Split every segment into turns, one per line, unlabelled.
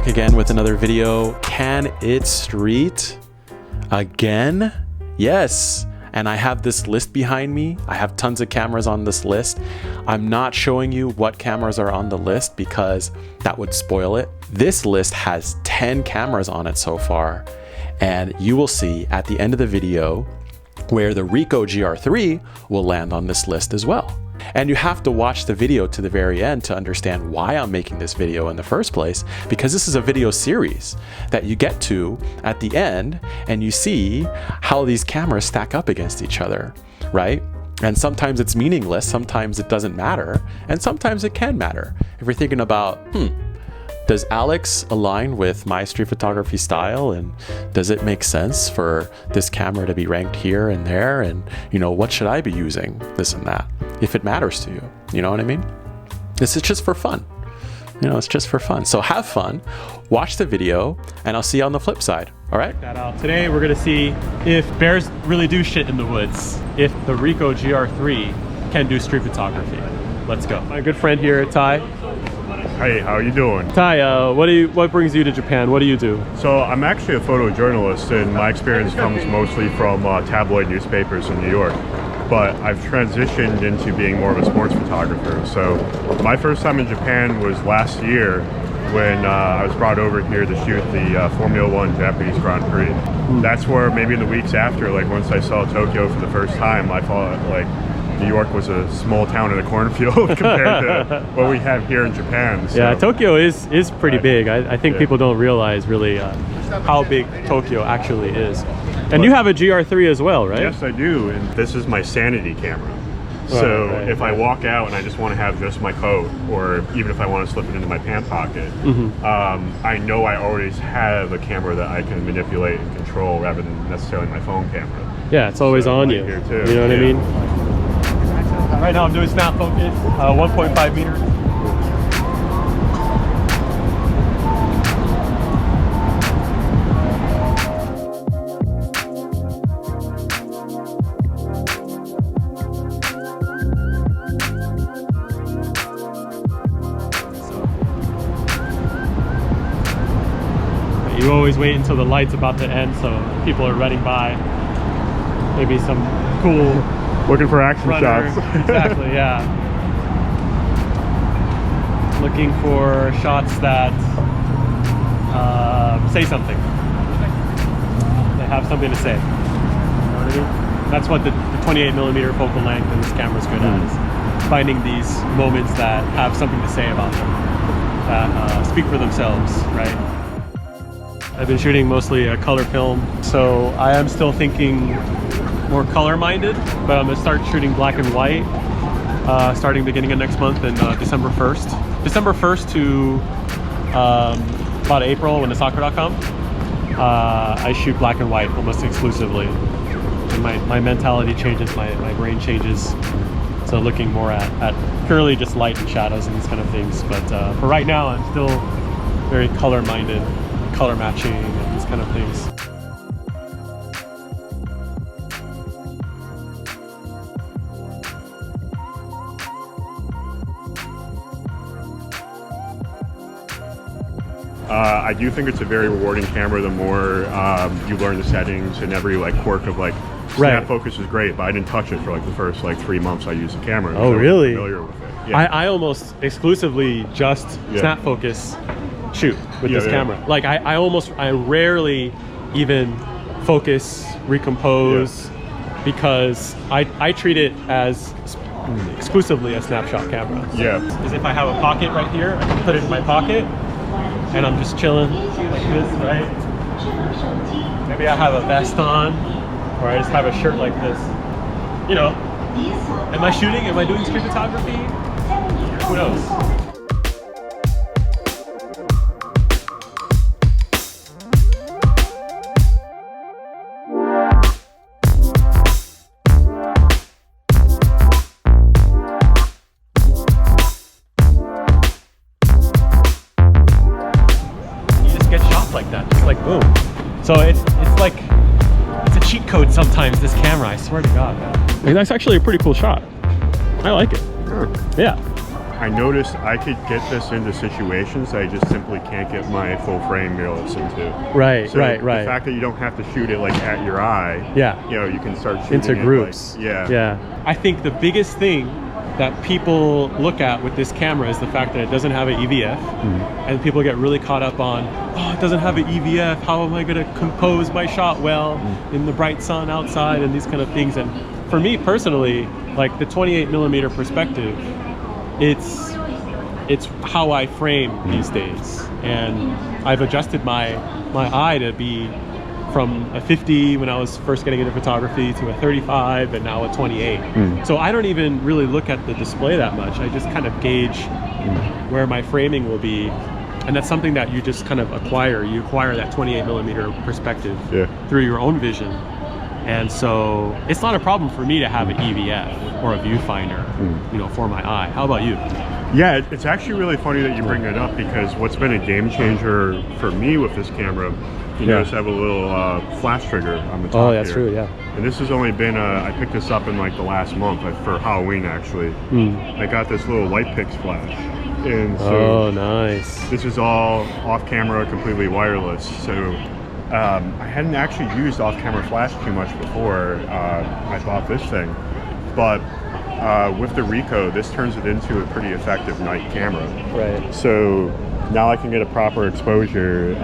Again with another video. Can it street again? Yes. And I have this list behind me. I have tons of cameras on this list. I'm not showing you what cameras are on the list because that would spoil it. This list has 10 cameras on it so far, and you will see at the end of the video where the Ricoh GR3 will land on this list as well. And you have to watch the video to the very end to understand why I'm making this video in the first place, because this is a video series that you get to at the end and you see how these cameras stack up against each other, right? And sometimes it's meaningless, sometimes it doesn't matter, and sometimes it can matter. If you're thinking about, does Alex align with my street photography style, and does it make sense for this camera to be ranked here and there, and what should I be using, this and that, if it matters to you, you know what I mean? This is just for fun, it's just for fun. So have fun, watch the video, and I'll see you on the flip side. All right?
Check that out. Today we're gonna see if bears really do shit in the woods, if the Ricoh GR3 can do street photography. Let's go. My good friend here, Ty.
Hey, how are you doing?
Ty, what brings you to Japan? What do you do?
So I'm actually a photojournalist, and my experience comes mostly from tabloid newspapers in New York. But I've transitioned into being more of a sports photographer. So my first time in Japan was last year when I was brought over here to shoot the Formula 1 Japanese Grand Prix. That's where maybe in the weeks after, like once I saw Tokyo for the first time, I thought like New York was a small town in a cornfield compared to what we have here in Japan. So.
Yeah, Tokyo is pretty big. I think people don't realize really how big Tokyo actually is. And you have a GR3 as well, right?
Yes, I do. And this is my sanity camera. So if I walk out and I just want to have just my coat, or even if I want to slip it into my pant pocket, I know I always have a camera that I can manipulate and control rather than necessarily my phone camera.
Yeah, it's always on you.
Here too.
You know what I mean? Right now I'm doing snap focus, 1.5 meters. You always wait until the light's about to end so people are running by. Maybe some cool
looking for action
runner.
shots.
Exactly, yeah. Looking for shots that say something. They have something to say. You know what I mean? That's what the 28mm focal length in this camera is good at, is finding these moments that have something to say about them, that speak for themselves, right? I've been shooting mostly a color film, so I am still thinking more color-minded, but I'm gonna start shooting black and white starting beginning of next month in December 1st. December 1st to about April when it's soccer.com. I shoot black and white almost exclusively. And my mentality changes, my brain changes. So looking more at purely just light and shadows and these kind of things. But for right now, I'm still very color-minded, color matching and these kind of things.
I do think it's a very rewarding camera. The more you learn the settings and every quirk of snap focus is great, but I didn't touch it for the first 3 months I used the camera.
Oh, really?
Familiar with it. Yeah.
I almost exclusively just snap focus shoot with this camera. Like I rarely even focus, recompose, because I treat it as exclusively a snapshot camera.
Yeah.
As if I have a pocket right here, I can put it in my pocket and I'm just chilling like this, right? Maybe I have a vest on, or I just have a shirt like this. You know, am I shooting? Am I doing street photography? Who knows? Like that, just like boom. So it's like it's a cheat code sometimes, this camera, I swear to God. That's actually a pretty cool shot. I like it. Yeah.
I noticed I could get this into situations I just simply can't get my full frame mirrorless into.
Right,
so
right.
The fact that you don't have to shoot it like at your eye.
Yeah.
You know, you can start shooting
into groups.
Like, yeah.
Yeah. I think the biggest thing that people look at with this camera is the fact that it doesn't have an EVF, and people get really caught up on, oh, it doesn't have an EVF, how am I going to compose my shot well in the bright sun outside and these kind of things. And for me personally, like the 28mm perspective, it's how I frame these days, and I've adjusted my eye to be from a 50 when I was first getting into photography to a 35 and now a 28. So I don't even really look at the display that much. I just kind of gauge where my framing will be, and that's something that you just kind of acquire. You acquire that 28mm perspective through your own vision. And so it's not a problem for me to have an EVF or a viewfinder, you know, for my eye. How about you?
Yeah, it's actually really funny that you bring that up, because what's been a game changer for me with this camera, you notice I have a little flash trigger on the top.
Oh, that's
here.
true, yeah.
And this has only been, I picked this up in like the last month for Halloween actually. I got this little light pix flash. And so
nice.
This is all off camera, completely wireless. So I hadn't actually used off camera flash too much before I bought this thing. But with the Ricoh, this turns it into a pretty effective night camera.
Right.
So now I can get a proper exposure.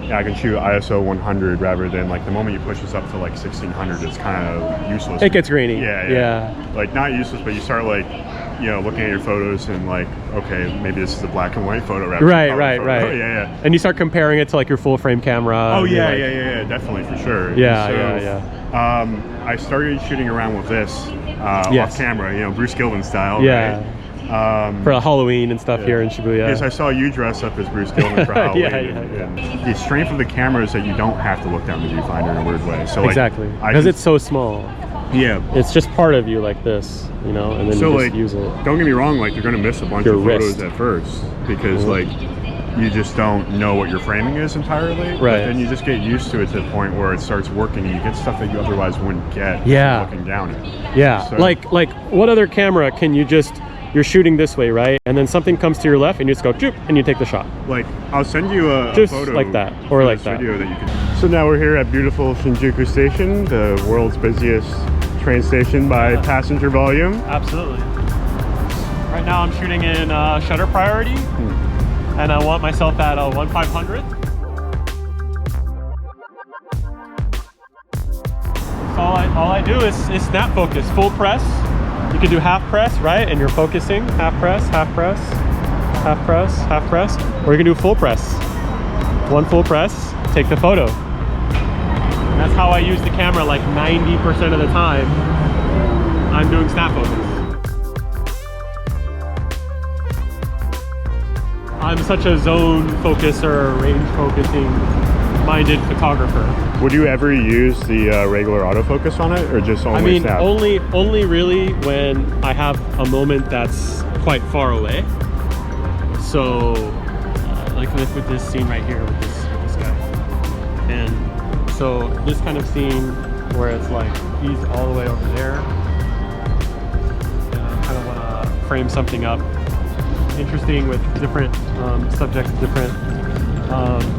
I can shoot ISO 100 rather than like the moment you push this up to like 1600, it's kind of useless.
It gets grainy.
Yeah. Like not useless, but you start like, you know, looking at your photos and like, okay, maybe this is a black and white photo rather than a color photo. Yeah.
And you start comparing it to like your full frame camera.
Oh yeah, definitely, for sure. I started shooting around with this off camera, you know, Bruce Gilman style.
Yeah.
Right?
For Halloween and stuff here in Shibuya.
Yes, I saw you dress up as Bruce Gilman for Halloween. And the strength of the camera is that you don't have to look down the viewfinder in a weird way. So
exactly, because it's so small.
Yeah,
it's just part of you like this, you know, and then you just use it.
Don't get me wrong, like you're going to miss a bunch of photos at first because like you just don't know what your framing is entirely. Right. But then you just get used to it to the point where it starts working and you get stuff that you otherwise wouldn't get looking down it.
Yeah, so, like what other camera can you just, you're shooting this way, right? And then something comes to your left and you just go, choop, and you take the shot.
Like, I'll send you a photo
like that, or like that.
Video that you can. So now we're here at beautiful Shinjuku Station, the world's busiest train station by passenger volume.
Absolutely. Right now I'm shooting in shutter priority, and I want myself at a 1/500. So all I do is snap focus, full press. You can do half press, right? And you're focusing, half press, half press, half press, half press. Or you can do full press. One full press, take the photo. And that's how I use the camera like 90% of the time. I'm doing snap focus. I'm such a zone focuser, range focusing minded photographer.
Would you ever use the regular autofocus on it, or just only snap?
only really when I have a moment that's quite far away. So like with this scene right here with this guy, and so this kind of scene where it's like he's all the way over there, and I kind of want to frame something up interesting with different subjects, different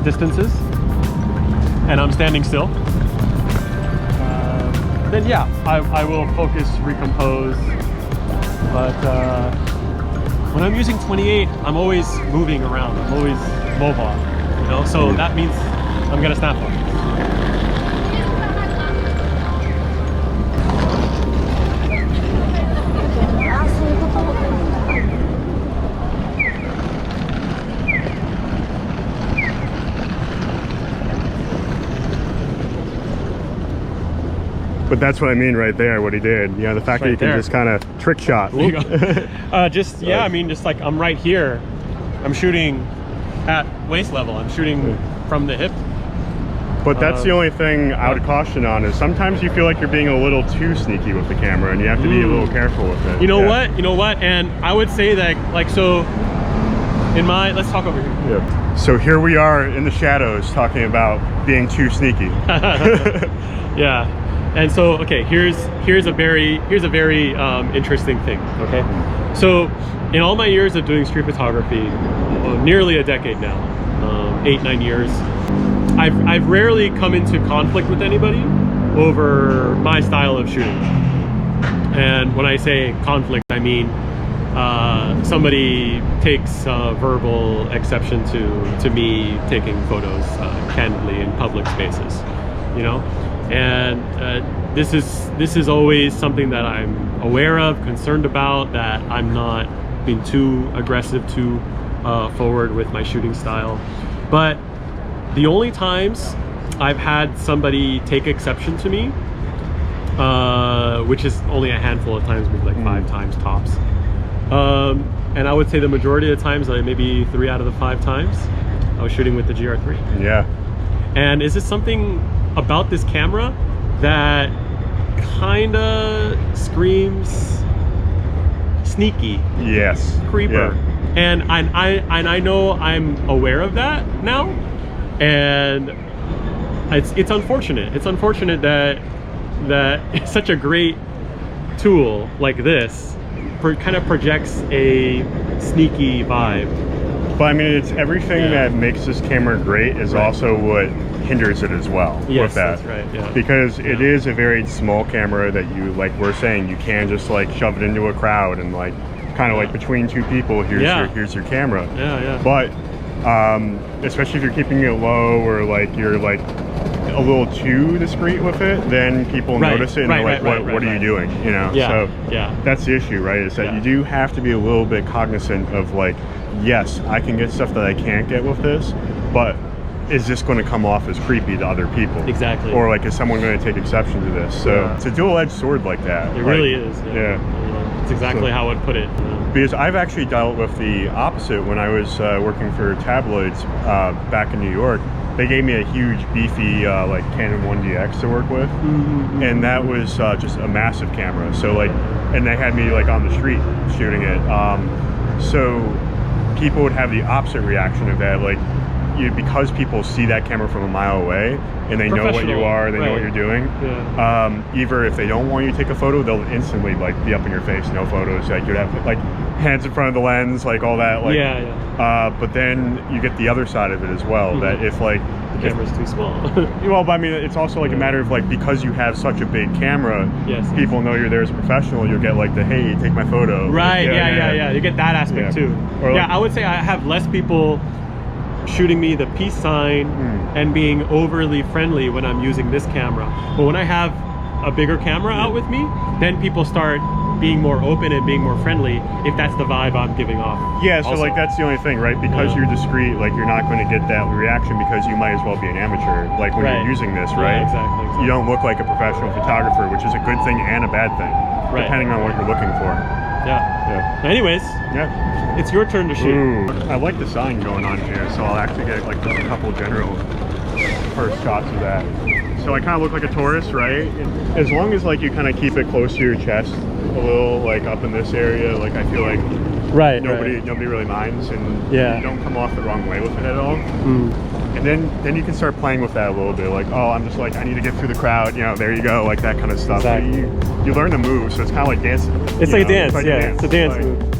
distances, and I'm standing still, then yeah, I will focus, recompose. But when I'm using 28, I'm always moving around. I'm always mobile, you know. So that means I'm gonna snap one.
But that's what I mean right there, what he did. You know, the fact that you can just kind of trick shot.
There you go. Yeah, I mean, just like I'm right here. I'm shooting at waist level. I'm shooting from the hip.
But that's the only thing I would caution on is sometimes you feel like you're being a little too sneaky with the camera and you have to be a little careful with it.
You know what? You know what? And I would say that, like, so in my, let's talk over here.
Yeah. So here we are in the shadows talking about being too sneaky.
Yeah. And so, okay, here's a very interesting thing. Okay, so in all my years of doing street photography, nearly a decade now, 8-9 years, I've rarely come into conflict with anybody over my style of shooting. And when I say conflict, I mean somebody takes verbal exception to me taking photos candidly in public spaces, you know. And this is always something that I'm aware of, concerned about, that I'm not being too aggressive, too forward with my shooting style. But the only times I've had somebody take exception to me, which is only a handful of times, maybe like 5 times tops, and I would say the majority of the times, like maybe 3 out of the 5 times, I was shooting with the GR3.
Yeah.
And is this something about this camera that kinda screams sneaky?
Yes.
Creeper.
Yeah.
And I know I'm aware of that now, and it's unfortunate. It's unfortunate that such a great tool like this kind of projects a sneaky vibe.
But I mean, it's everything that makes this camera great is also what hinders it as well.
Yes,
with that.
that's right. Yeah.
Because it is a very small camera that you, like we're saying, you can just like shove it into a crowd and like kind of like between 2 people, here's your camera.
Yeah, yeah.
But especially if you're keeping it low or like you're like a little too discreet with it, then people notice it and they're like, what are you doing? You know?
Yeah.
So that's the issue, right? Is that you do have to be a little bit cognizant of like, yes, I can get stuff that I can't get with this, but is this going to come off as creepy to other people?
Exactly.
Or like, is someone going to take exception to this? So it's a dual-edged sword like that.
It really is.
Yeah.
It's exactly how I'd put it.
Because I've actually dealt with the opposite when I was working for tabloids back in New York. They gave me a huge beefy like Canon 1DX to work with, and that was just a massive camera. So like, and they had me like on the street shooting it. So people would have the opposite reaction of that, like because people see that camera from a mile away and they know what you are, they know what you're doing. Yeah. Either if they don't want you to take a photo, they'll instantly like be up in your face, no photos. Like you'd have like hands in front of the lens, like all that. Like, but then you get the other side of it as well. That if like
the camera's too small.
Well, but I mean, it's also like a matter of like, because you have such a big camera, people know you're there as a professional. You'll get like the, hey, take my photo.
Right. Yeah. You get that aspect too. Or like, I would say I have less people shooting me the peace sign and being overly friendly when I'm using this camera. But when I have a bigger camera out with me, then people start being more open and being more friendly if that's the vibe I'm giving off.
Yeah, so like that's the only thing, right? Because you're discreet, like you're not going to get that reaction because you might as well be an amateur, like when you're using this, right?
Yeah, exactly.
You don't look like a professional photographer, which is a good thing and a bad thing, depending on what you're looking for.
Yeah. Anyways, it's your turn to shoot.
Ooh, I like the sign going on here, so I'll actually get like just a couple general first shots of that. So I kind of look like a tourist, right? As long as like you kind of keep it close to your chest a little, like up in this area, like I feel like nobody really minds, and you don't come off the wrong way with it at all. And then you can start playing with that a little bit, like, oh, I'm just like, I need to get through the crowd, you know, there you go, like that kind of stuff.
Exactly.
You learn the move, so it's kind of like dancing.
It's like a dance, it's a dance move.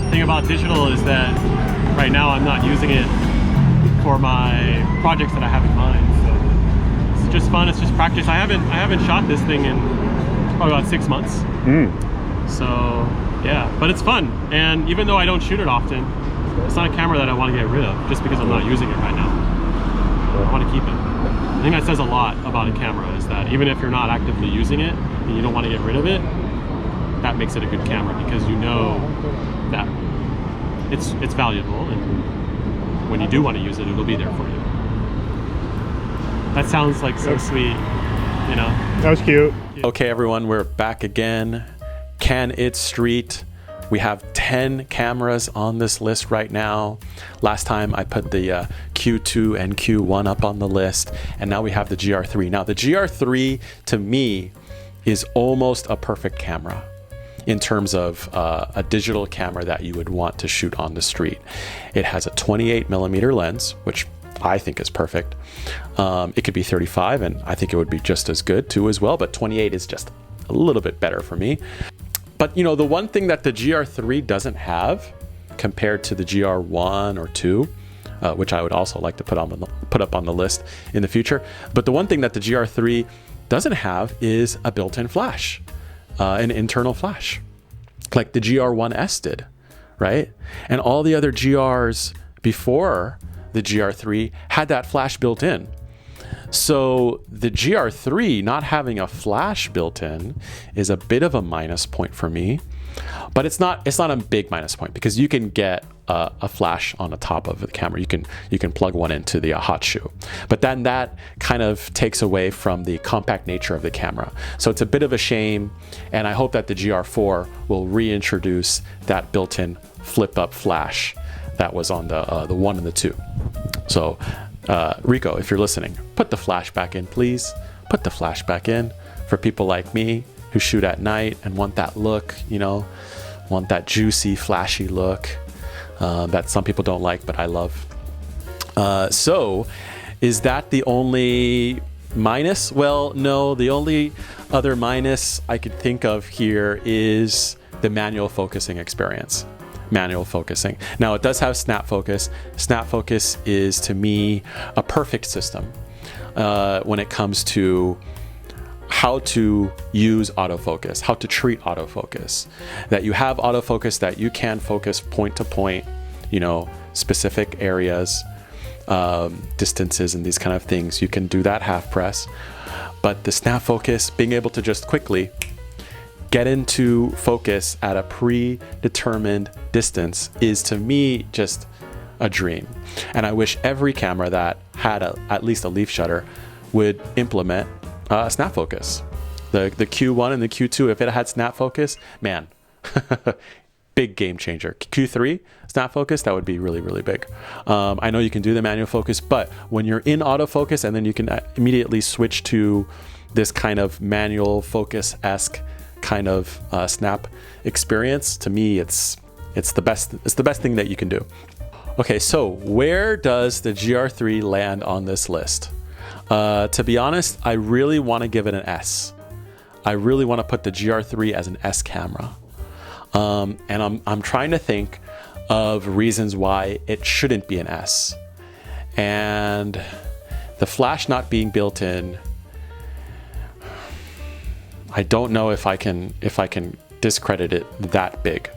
Thing about digital is that right now I'm not using it for my projects that I have in mind, so it's just fun. It's just practice. I haven't shot this thing in probably about 6 months. So yeah, but it's fun, and even though I don't shoot it often, it's not a camera that I want to get rid of just because I'm not using it right now. I want to keep it. I think that says a lot about a camera, is that even if you're not actively using it and you don't want to get rid of it, that makes it a good camera, because you know that it's valuable, and when you do want to use it, it'll be there for you. That sounds like so sweet, you know?
That was cute.
Okay, everyone, we're back again. Can It Street. We have 10 cameras on this list right now. Last time I put the Q2 and Q1 up on the list, and now we have the GR3. Now the GR3 to me is almost a perfect camera in terms of a digital camera that you would want to shoot on the street. It has a 28mm lens, which I think is perfect. It could be 35, and I think it would be just as good too as well, but 28 is just a little bit better for me. But you know, the one thing that the GR3 doesn't have compared to the GR1 or 2, which I would also like to put up on the list in the future, but the one thing that the GR3 doesn't have is a built-in flash, an internal flash, like the GR1S did, right? And all the other GRs before the GR3 had that flash built in. So the GR3 not having a flash built in is a bit of a minus point for me, but it's not a big minus point, because you can get a flash on the top of the camera. You can plug one into the hot shoe, but then that kind of takes away from the compact nature of the camera. So it's a bit of a shame, and I hope that the GR4 will reintroduce that built-in flip-up flash that was on the 1 and the 2. So Ricoh, if you're listening, put the flash back in, please. Put the flash back in for people like me who shoot at night and want that look, you know, want that juicy, flashy look that some people don't like, but I love. So is that the only minus? Well, no, the only other minus I could think of here is the manual focusing experience. Manual focusing. Now it does have snap focus. Snap focus is, to me, a perfect system when it comes to how to use autofocus, how to treat autofocus. That you have autofocus, that you can focus point to point, you know, specific areas, distances, and these kind of things. You can do that half press, but the snap focus, being able to just quickly get into focus at a predetermined distance, is, to me, just a dream. And I wish every camera that had at least a leaf shutter would implement snap focus. The Q1 and the Q2, if it had snap focus, man, big game changer. Q3 snap focus, that would be really, really big. I know you can do the manual focus, but when you're in autofocus and then you can immediately switch to this kind of manual focus-esque kind of snap experience, to me it's the best thing that you can do. Okay, so where does the GR3 land on this list? To be honest, I really want to give it an S. I really want to put the GR3 as an S camera, and I'm trying to think of reasons why it shouldn't be an S. And the flash not being built in, I don't know if I can discredit it that big.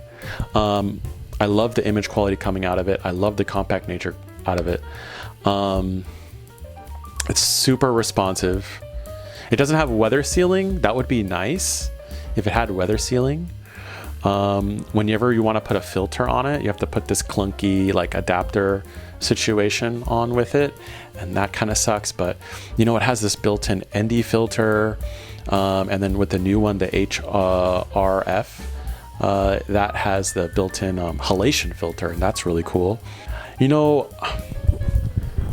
I love the image quality coming out of it. I love the compact nature out of it. It's super responsive. It doesn't have weather sealing. That would be nice if it had weather sealing. Whenever you want to put a filter on it, you have to put this clunky like adapter situation on with it, and that kind of sucks. But you know, it has this built-in ND filter, and then with the new one, the HRF, that has the built-in halation filter, and that's really cool. You know,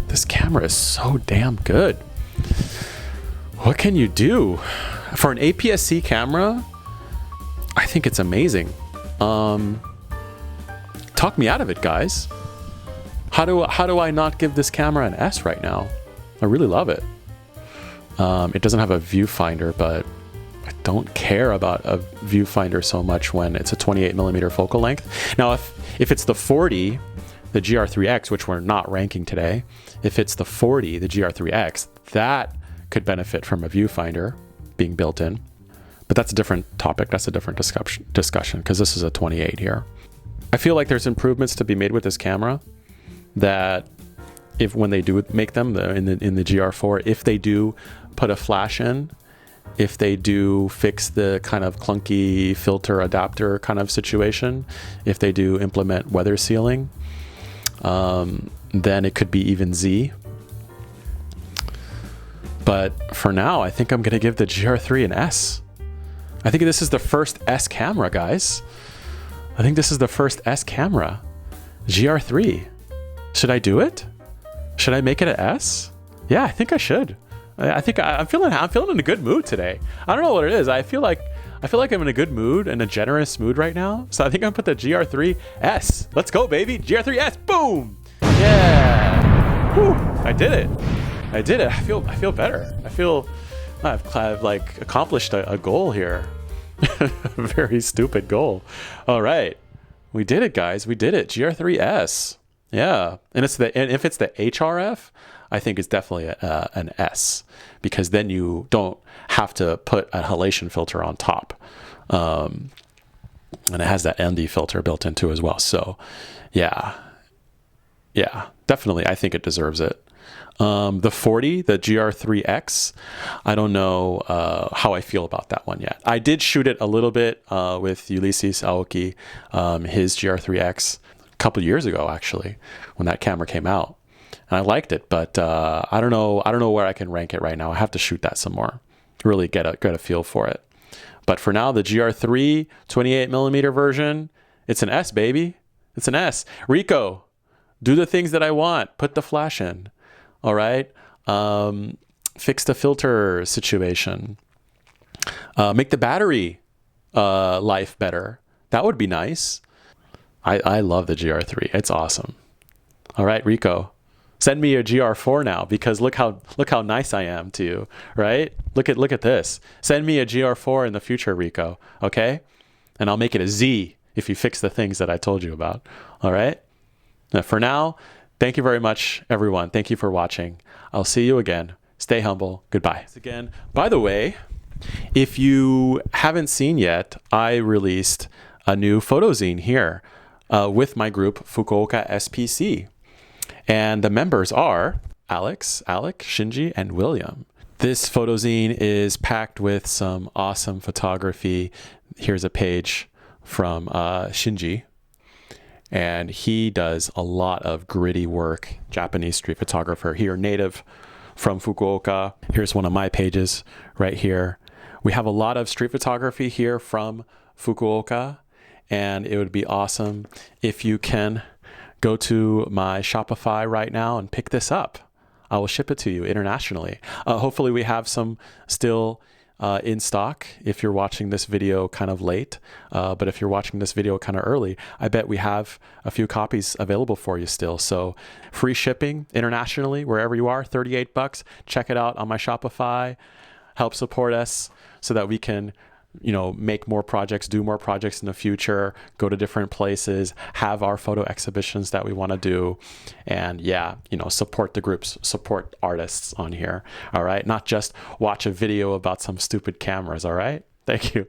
this camera is so damn good. What can you do for an APS-C camera? I think it's amazing. Talk me out of it, guys. How do I not give this camera an S right now? I really love it. It doesn't have a viewfinder, but I don't care about a viewfinder so much when it's a 28mm focal length. Now, if it's the 40, the GR3X, which we're not ranking today, if it's the 40, the GR3X, that could benefit from a viewfinder being built in. But that's a different topic. That's a different discussion because this is a 28 here. I feel like there's improvements to be made with this camera that when they do make them in the GR4, if they do put a flash in, if they do fix the kind of clunky filter adapter kind of situation, if they do implement weather sealing, then it could be even Z. But for now, I think I'm going to give the GR3 an S. I think this is the first S camera, guys. I think this is the first S camera. GR3. Should I do it? Should I make it an S? Yeah, I think I should. I think I'm feeling in a good mood today. I don't know what it is. I feel like I'm in a good mood and a generous mood right now. So I think I'm gonna put the GR3 S. Let's go, baby. GR3 S. Boom. Yeah. Whew. I did it. I did it. I feel better. I feel I've like accomplished a goal here. A very stupid goal. All right, we did it, guys. We did it. GR3S. Yeah, and if it's the HRF, I think it's definitely an S, because then you don't have to put a halation filter on top, and it has that ND filter built into as well. So, yeah, definitely. I think it deserves it. The 40, the GR3X, I don't know how I feel about that one yet. I did shoot it a little bit with Ulysses Aoki, his GR3X, a couple years ago actually, when that camera came out, and I liked it. But I don't know where I can rank it right now. I have to shoot that some more, really get a feel for it. But for now, the GR3 28mm version, it's an S, baby. It's an S. Ricoh, do the things that I want. Put the flash in. All right. Fix the filter situation. Make the battery life better. That would be nice. I love the GR3. It's awesome. All right, Ricoh, send me a GR4 now, because look how nice I am to you, right? Look at this. Send me a GR4 in the future, Ricoh. Okay, and I'll make it a Z if you fix the things that I told you about. All right. Now, for now, thank you very much, everyone. Thank you for watching. I'll see you again. Stay humble. Goodbye. Again, by the way, if you haven't seen yet, I released a new photo zine here with my group, Fukuoka SPC. And the members are Alex, Alec, Shinji, and William. This photo zine is packed with some awesome photography. Here's a page from Shinji. And he does a lot of gritty work, Japanese street photographer here, native from Fukuoka. Here's one of my pages right here. We have a lot of street photography here from Fukuoka, and it would be awesome if you can go to my Shopify right now and pick this up. I will ship it to you internationally. Hopefully we have some still in stock if you're watching this video kind of late, but if you're watching this video kind of early, I bet we have a few copies available for you still. So free shipping internationally, wherever you are, $38. Check it out on my Shopify. Help support us so that we can, make more projects, do more projects in the future, go to different places, have our photo exhibitions that we want to do, and support the groups, support artists on here. All right, not just watch a video about some stupid cameras. All right, thank you.